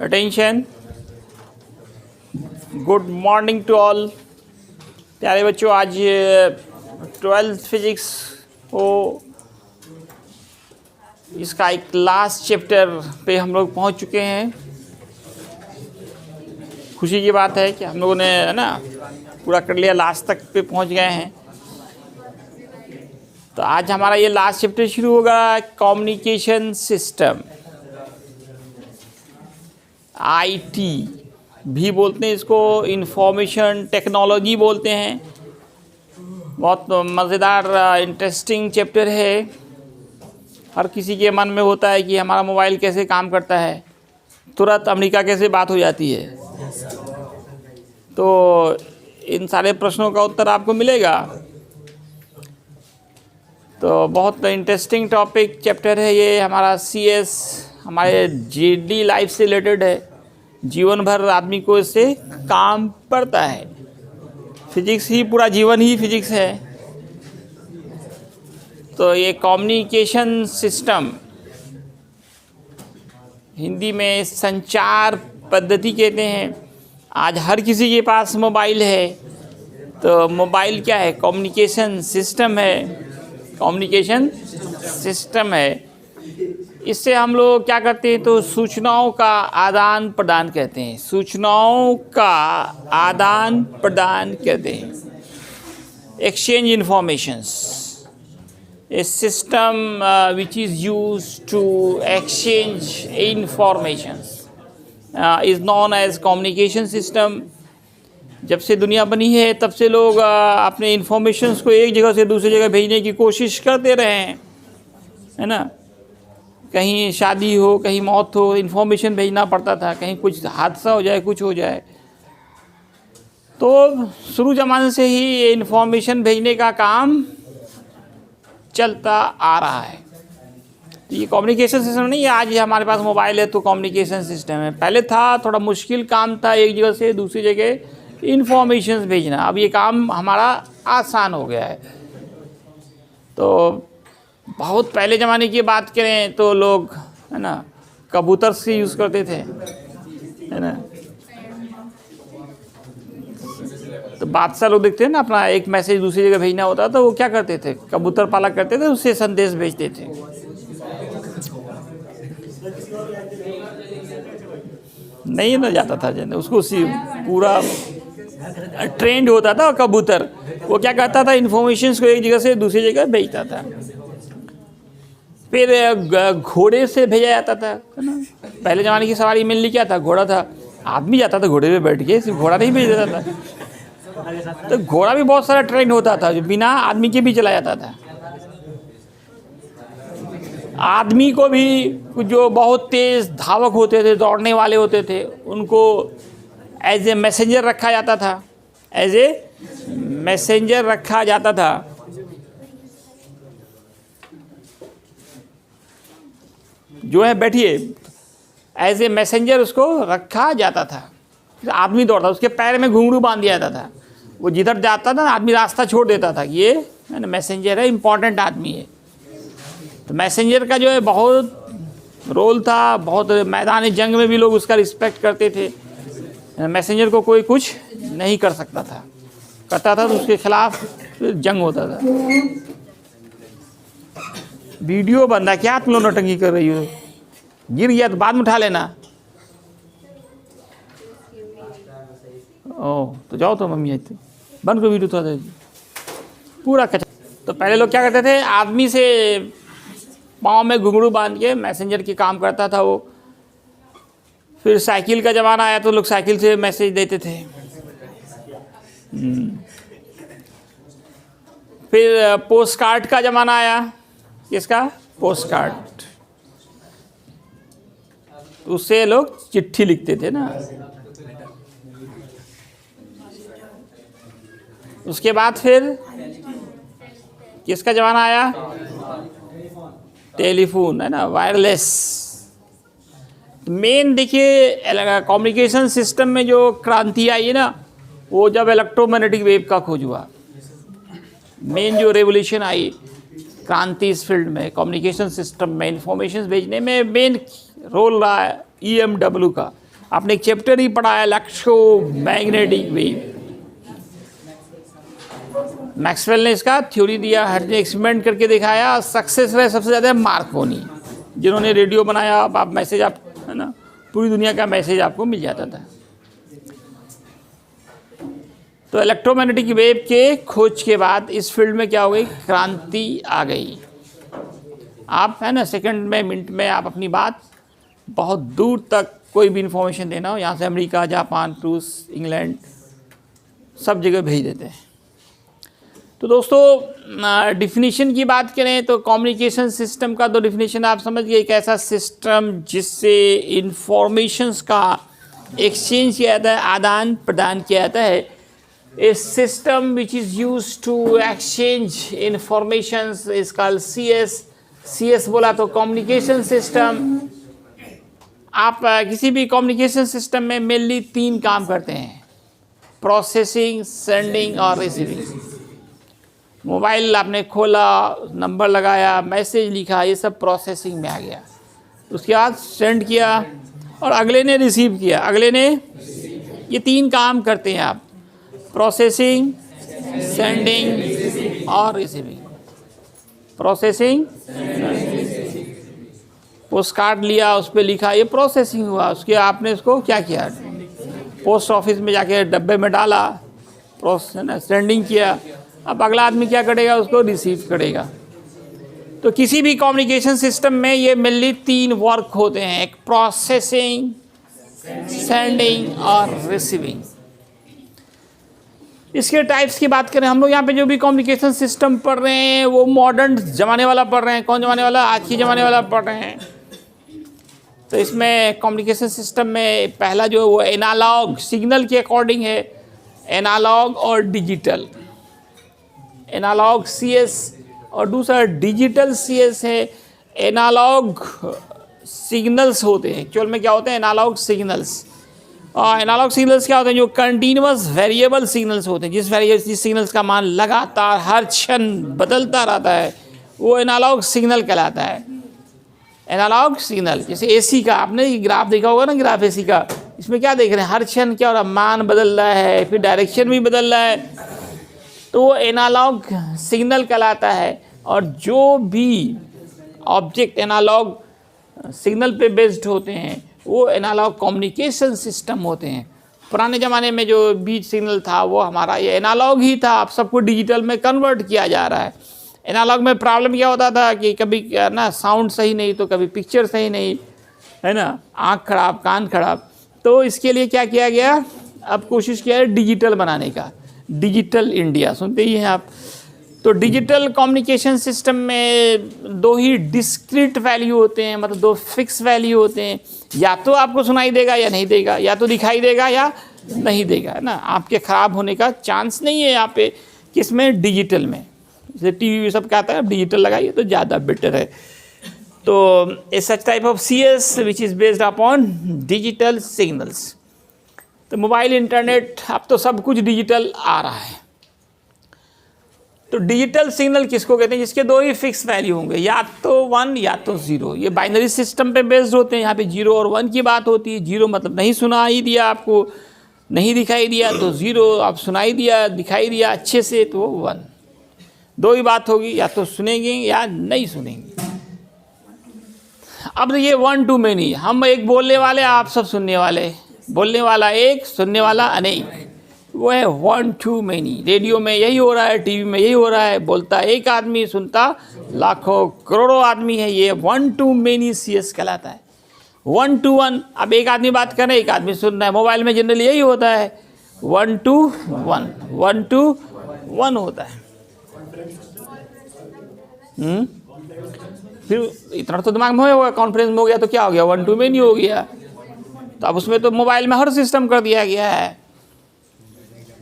Attention, good morning to all. प्यारे बच्चों, आज 12th फिजिक्स को इसका एक लास्ट चैप्टर पे हम लोग पहुंच चुके हैं। खुशी की बात है कि हम लोगों ने है ना पूरा कर लिया, लास्ट तक पे पहुंच गए हैं। तो आज हमारा ये लास्ट चैप्टर शुरू होगा, कम्युनिकेशन सिस्टम, आईटी भी बोलते हैं इसको, इंफॉर्मेशन टेक्नोलॉजी बोलते हैं। बहुत मज़ेदार इंटरेस्टिंग चैप्टर है। हर किसी के मन में होता है कि हमारा मोबाइल कैसे काम करता है, तुरंत अमेरिका कैसे बात हो जाती है। तो इन सारे प्रश्नों का उत्तर आपको मिलेगा। तो बहुत इंटरेस्टिंग टॉपिक चैप्टर है ये हमारा। CS हमारे डेली लाइफ से रिलेटेड है, जीवन भर आदमी को इससे काम पड़ता है। फिजिक्स ही पूरा जीवन ही फिजिक्स है। तो ये कम्युनिकेशन सिस्टम, हिंदी में संचार पद्धति कहते हैं। आज हर किसी के पास मोबाइल है, तो मोबाइल क्या है? कम्युनिकेशन सिस्टम है। कम्युनिकेशन सिस्टम है। इससे हम लोग क्या करते हैं? तो सूचनाओं का आदान प्रदान कहते हैं। सूचनाओं का आदान प्रदान कहते हैं, exchange informations. A system which is used to exchange informations is known as communication system. जब से दुनिया बनी है तब से लोग अपने इंफॉर्मेशंस को एक जगह से दूसरी जगह भेजने की कोशिश करते रहे हैं, है ना। कहीं शादी हो, कहीं मौत हो, इन्फॉर्मेशन भेजना पड़ता था। कहीं कुछ हादसा हो जाए, कुछ हो जाए, तो शुरू ज़माने से ही ये इन्फॉर्मेशन भेजने का काम चलता आ रहा है। तो ये कम्युनिकेशन सिस्टम नहीं है आज हमारे पास मोबाइल है तो कम्युनिकेशन सिस्टम है। पहले था, थोड़ा मुश्किल काम था एक जगह से दूसरी जगह इन्फॉर्मेशन भेजना। अब ये काम हमारा आसान हो गया है। तो बहुत पहले ज़माने की बात करें तो लोग है ना कबूतर से यूज़ करते थे, है ना। तो बादशाह लोग देखते हैं ना, अपना एक मैसेज दूसरी जगह भेजना होता तो वो क्या करते थे? कबूतर पाला करते थे, उससे संदेश भेजते थे। नहीं ना जाता था जन, उसको पूरा ट्रेंड होता था। कबूतर वो क्या करता था? इन्फॉर्मेशंस को एक जगह से दूसरी जगह भेजता था। फिर घोड़े से भेजा जाता था, है ना। पहले ज़माने की सवारी मिलनी क्या था? घोड़ा था। आदमी जाता था घोड़े पे बैठ के, सिर्फ घोड़ा नहीं भेज देता था। तो घोड़ा भी बहुत सारा ट्रेंड होता था जो बिना आदमी के भी चला जाता था। आदमी को भी जो बहुत तेज़ धावक होते थे, दौड़ने वाले होते थे, उनको एज ए मैसेंजर रखा जाता था। एज ए मैसेंजर रखा जाता था। जो है बैठिए, एज ए मैसेंजर उसको रखा जाता था। फिर आदमी दौड़ता, उसके पैर में घुंघरू बांध दिया जाता था। वो जिधर जाता था आदमी रास्ता छोड़ देता था कि ये है ना मैसेंजर है, इम्पॉर्टेंट आदमी है। तो मैसेंजर का जो है बहुत रोल था। बहुत मैदान जंग में भी लोग उसका रिस्पेक्ट करते थे। मैसेंजर को कोई कुछ नहीं कर सकता था, करता था तो उसके खिलाफ जंग होता था। वीडियो बंदा, क्या तुम लोग नौटंकी कर रही हो? गिर गया तो बाद में उठा लेना। ओह, तो जाओ तो मम्मी आती, बंद करो वीडियो, तो पूरा कचरा। तो पहले लोग क्या करते थे? आदमी से पाँव में घुंघरू बांध के मैसेंजर की काम करता था वो। फिर साइकिल का ज़माना आया तो लोग साइकिल से मैसेज देते थे। फिर पोस्ट कार्ड का ज़माना आया। किसका? Post card. उससे लोग चिट्ठी लिखते थे ना। उसके बाद फिर किसका ज़माना आया? टेलीफोन, है ना, वायरलेस। मेन देखिए कम्युनिकेशन सिस्टम में जो क्रांति आई है ना, वो जब इलेक्ट्रोमैग्नेटिक वेव का खोज हुआ। मेन जो रेवोल्यूशन आई, क्रांति इस फील्ड में, कम्युनिकेशन सिस्टम में, इंफॉर्मेशन भेजने में मेन रोल रहा है EMW का, आपने एक चैप्टर ही पढ़ा है इलेक्ट्रोमैग्नेटिक वेव। मैक्सवेल ने इसका थ्योरी दिया, हर ने एक्सपेरिमेंट करके दिखाया। सक्सेस रहे सबसे ज़्यादा मार्कोनी, जिन्होंने रेडियो बनाया। आप मैसेज, आप है ना, पूरी दुनिया का मैसेज आपको मिल जाता था। तो इलेक्ट्रोमैग्नेटिक वेव के खोज के बाद इस फील्ड में क्या हो गई, क्रांति आ गई। आप है ना सेकंड में, मिनट में आप अपनी बात बहुत दूर तक कोई भी इंफॉर्मेशन देना हो, यहाँ से अमेरिका, जापान, रूस, इंग्लैंड, सब जगह भेज देते हैं। तो दोस्तों डिफिनीशन की बात करें तो कम्युनिकेशन सिस्टम का तो डिफिनीशन आप समझ गए, एक ऐसा सिस्टम जिससे इंफॉर्मेशंस का एक्सचेंज किया जाता है, आदान प्रदान किया जाता है। A system which is use to exchange informations is called CS बोला तो कम्युनिकेशन सिस्टम। आप किसी भी कम्युनिकेशन सिस्टम में मेनली 3 काम करते हैं, प्रोसेसिंग, सेंडिंग और रिसीविंग। मोबाइल आपने खोला, नंबर लगाया, मैसेज लिखा, ये सब प्रोसेसिंग में आ गया। उसके बाद सेंड किया और अगले ने रिसीव किया, अगले ने, ये 3 काम करते हैं आप, प्रोसेसिंग, सेंडिंग और रिसीविंग। प्रोसेसिंग, पोस्ट कार्ड लिया, उस पर लिखा, ये प्रोसेसिंग हुआ। उसके आपने इसको क्या किया, पोस्ट ऑफिस में जाके डब्बे में डाला, सेंडिंग किया। अब अगला आदमी क्या करेगा, उसको रिसीव करेगा। तो किसी भी कम्युनिकेशन सिस्टम में ये मेनली 3 वर्क होते हैं, एक प्रोसेसिंग, सेंडिंग और रिसीविंग। इसके टाइप्स की बात करें, हम लोग यहाँ पे जो भी कम्युनिकेशन सिस्टम पढ़ रहे हैं वो मॉडर्न ज़माने वाला पढ़ रहे हैं। कौन ज़माने वाला, आज के ज़माने वाला पढ़ रहे हैं। तो इसमें कम्युनिकेशन सिस्टम में पहला जो है वो एनालॉग, सिग्नल के अकॉर्डिंग है, एनालॉग और डिजिटल। एनालॉग CS और दूसरा डिजिटल CS है। एनालॉग सिग्नल्स होते हैं, एक्चुअल में क्या होते हैं, एनालॉग सिग्नल्स। और एनालॉग सिग्नल्स क्या होते हैं, जो कंटिन्यूअस वेरिएबल सिग्नल्स होते हैं, जिस सिग्नल्स का मान लगातार हर क्षण बदलता रहता है, वो एनालॉग सिग्नल कहलाता है। एनालॉग सिग्नल, जैसे AC का आपने ग्राफ देखा होगा ना, ग्राफ AC का, इसमें क्या देख रहे हैं, हर क्षण क्या हो रहा है, मान बदल रहा है, फिर डायरेक्शन भी बदल रहा है, तो वो एनालॉग सिग्नल कहलाता है। और जो भी ऑब्जेक्ट एनालॉग सिग्नल पे बेस्ड होते हैं वो एनालॉग कम्युनिकेशन सिस्टम होते हैं। पुराने ज़माने में जो बीट सिग्नल था वो हमारा ये एनालॉग ही था, अब सबको डिजिटल में कन्वर्ट किया जा रहा है। एनालॉग में प्रॉब्लम क्या होता था कि कभी ना साउंड सही नहीं, तो कभी पिक्चर सही नहीं, है ना, आँख खराब, कान खराब। तो इसके लिए क्या किया गया, अब कोशिश किया है डिजिटल बनाने का। डिजिटल इंडिया सुनते ही हैं आप। तो डिजिटल कम्युनिकेशन सिस्टम में 2 ही डिस्क्रीट वैल्यू होते हैं, मतलब 2 फिक्स वैल्यू होते हैं। या तो आपको सुनाई देगा या नहीं देगा, या तो दिखाई देगा या नहीं देगा, है ना। आपके ख़राब होने का चांस नहीं है यहाँ पे, किसमें, डिजिटल में। जैसे TV सब कहता है डिजिटल लगाइए तो ज़्यादा बेटर है। तो a such type of CS which is based upon digital signals. तो मोबाइल, इंटरनेट, अब तो सब कुछ डिजिटल आ रहा है। तो डिजिटल सिग्नल किसको कहते हैं, जिसके 2 ही फिक्स वैल्यू होंगे, या तो 1 या तो 0। ये बाइनरी सिस्टम पे बेस्ड होते हैं। यहाँ पे 0 और 1 की बात होती है। 0 मतलब नहीं सुनाई दिया आपको, नहीं दिखाई दिया तो 0, आप सुनाई दिया, दिखाई दिया अच्छे से तो 1। 2 ही बात होगी, या तो सुनेंगे या नहीं सुनेंगे। अब ये 1 to many, हम एक बोलने वाले, आप सब सुनने वाले, बोलने वाला एक, सुनने वाला अनेक, वो है 1 to many। रेडियो में यही हो रहा है, TV में यही हो रहा है, बोलता एक आदमी, सुनता लाखों करोड़ों आदमी है। ये 1 to many CS कहलाता है। 1 to 1, अब एक आदमी बात कर रहा है, एक आदमी सुन रहा है। मोबाइल में जनरली यही होता है, 1 to 1, 1 to 1 होता है। फिर इतना तो दिमाग में होगा, कॉन्फ्रेंस में हो गया तो क्या हो गया, 1 to many हो गया। तो अब उसमें तो मोबाइल में हर सिस्टम कर दिया गया है,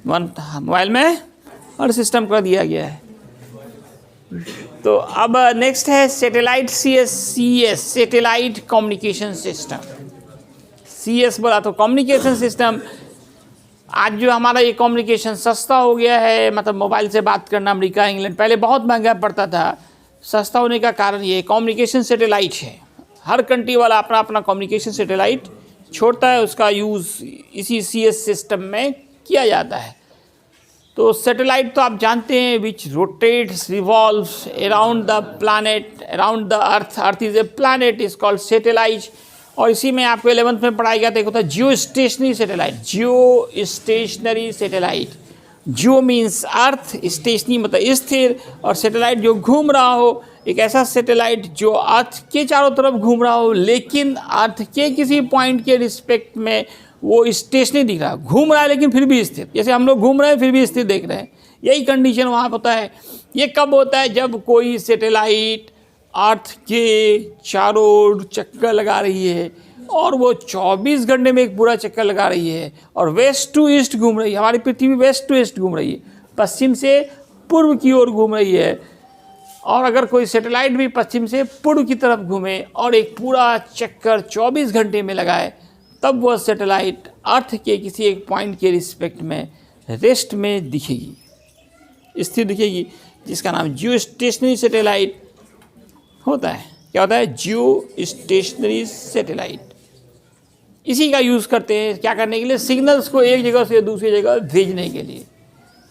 मोबाइल में हर सिस्टम कर दिया गया है। तो अब नेक्स्ट है satellite CS, satellite communication system. CS बोला तो कम्युनिकेशन सिस्टम। आज जो हमारा ये कम्युनिकेशन सस्ता हो गया है, मतलब मोबाइल से बात करना अमेरिका, इंग्लैंड पहले बहुत महंगा पड़ता था। सस्ता होने का कारण ये कम्युनिकेशन सैटेलाइट है। हर कंट्री वाला अपना अपना कम्युनिकेशन सैटेलाइट छोड़ता है उसका यूज़ इसी CS सिस्टम में किया जाता है। तो सैटेलाइट तो आप जानते हैं which rotates revolves around the planet, around the earth, earth is a planet, is called satellite. और इसी में आपको 11th में पढ़ाया गया था, एक होता है geostationary satellite. Geostationary satellite, geo means earth, stationary मतलब स्थिर, और सैटेलाइट जो घूम रहा हो, एक ऐसा सैटेलाइट जो अर्थ के चारों तरफ घूम रहा हो लेकिन अर्थ के किसी पॉइंट के रिस्पेक्ट में वो स्टेशनरी दिख रहा है, घूम रहा है लेकिन फिर भी स्थिर, जैसे हम लोग घूम रहे हैं फिर भी स्थिर देख रहे हैं, यही कंडीशन वहाँ होता है। ये कब होता है? जब कोई सैटेलाइट अर्थ के चारों ओर चक्कर लगा रही है और वो 24 घंटे में एक पूरा चक्कर लगा रही है और वेस्ट टू ईस्ट घूम रही है। हमारी पृथ्वी वेस्ट टू ईस्ट घूम रही है, पश्चिम से पूर्व की ओर घूम रही है। और अगर कोई सैटेलाइट भी पश्चिम से पूर्व की तरफ घूमे और एक पूरा चक्कर 24 घंटे में लगाए, तब वह सैटेलाइट अर्थ के किसी एक पॉइंट के रिस्पेक्ट में रेस्ट में दिखेगी, स्थिर दिखेगी, जिसका नाम जियो स्टेशनरी सैटेलाइट होता है। क्या होता है? Geostationary satellite. इसी का यूज़ करते हैं क्या करने के लिए? सिग्नल्स को एक जगह से दूसरी जगह भेजने के लिए।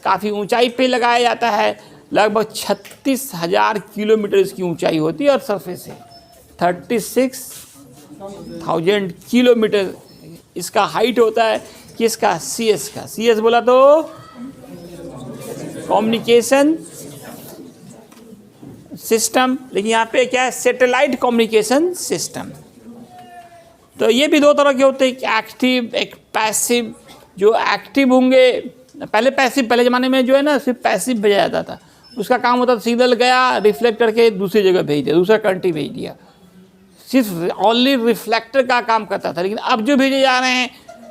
काफ़ी ऊंचाई पे लगाया जाता है, लगभग 36,000 किलोमीटर इसकी ऊंचाई होती है और सरफेस से 36,000 किलोमीटर इसका हाइट होता है। किसका? CS का। CS बोला तो कम्युनिकेशन सिस्टम, लेकिन यहाँ पे क्या है? Satellite communication system. तो ये भी दो तरह के होते हैं, एक एक्टिव एक पैसिव। जो एक्टिव होंगे, पहले ज़माने में जो है ना सिर्फ पैसिव भेजा जाता था, उसका काम होता था सिग्नल गया रिफ्लेक्ट करके दूसरी जगह भेज दिया, दूसरा कंट्री भेज दिया, सिर्फ ओनली रिफ्लेक्टर का काम करता था। लेकिन अब जो भेजे जा रहे हैं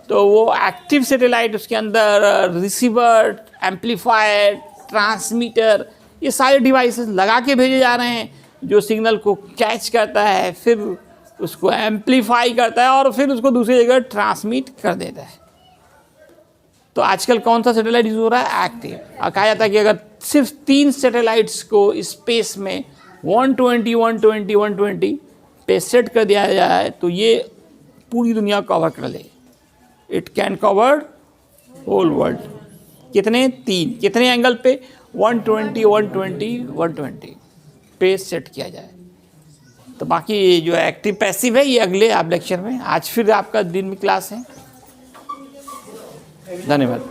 तो वो एक्टिव सैटेलाइट, उसके अंदर रिसीवर, एम्पलीफायर, ट्रांसमीटर, ये सारे डिवाइसेस लगा के भेजे जा रहे हैं, जो सिग्नल को कैच करता है, फिर उसको एम्पलीफाई करता है और फिर उसको दूसरी जगह ट्रांसमिट कर देता है। तो आजकल कौन सा सैटेलाइट यूज़ हो रहा है? एक्टिव। और कहा जाता है कि अगर सिर्फ 3 सैटेलाइट्स को स्पेस में 120 पे सेट कर दिया जाए तो ये पूरी दुनिया कवर कर ले। It can cover whole world. कितने? 3। कितने एंगल पे? 120 पे सेट किया जाए। तो बाकी जो एक्टिव पैसिव है ये अगले आप लेक्चर में। आज फिर आपका दिन में क्लास है। धन्यवाद।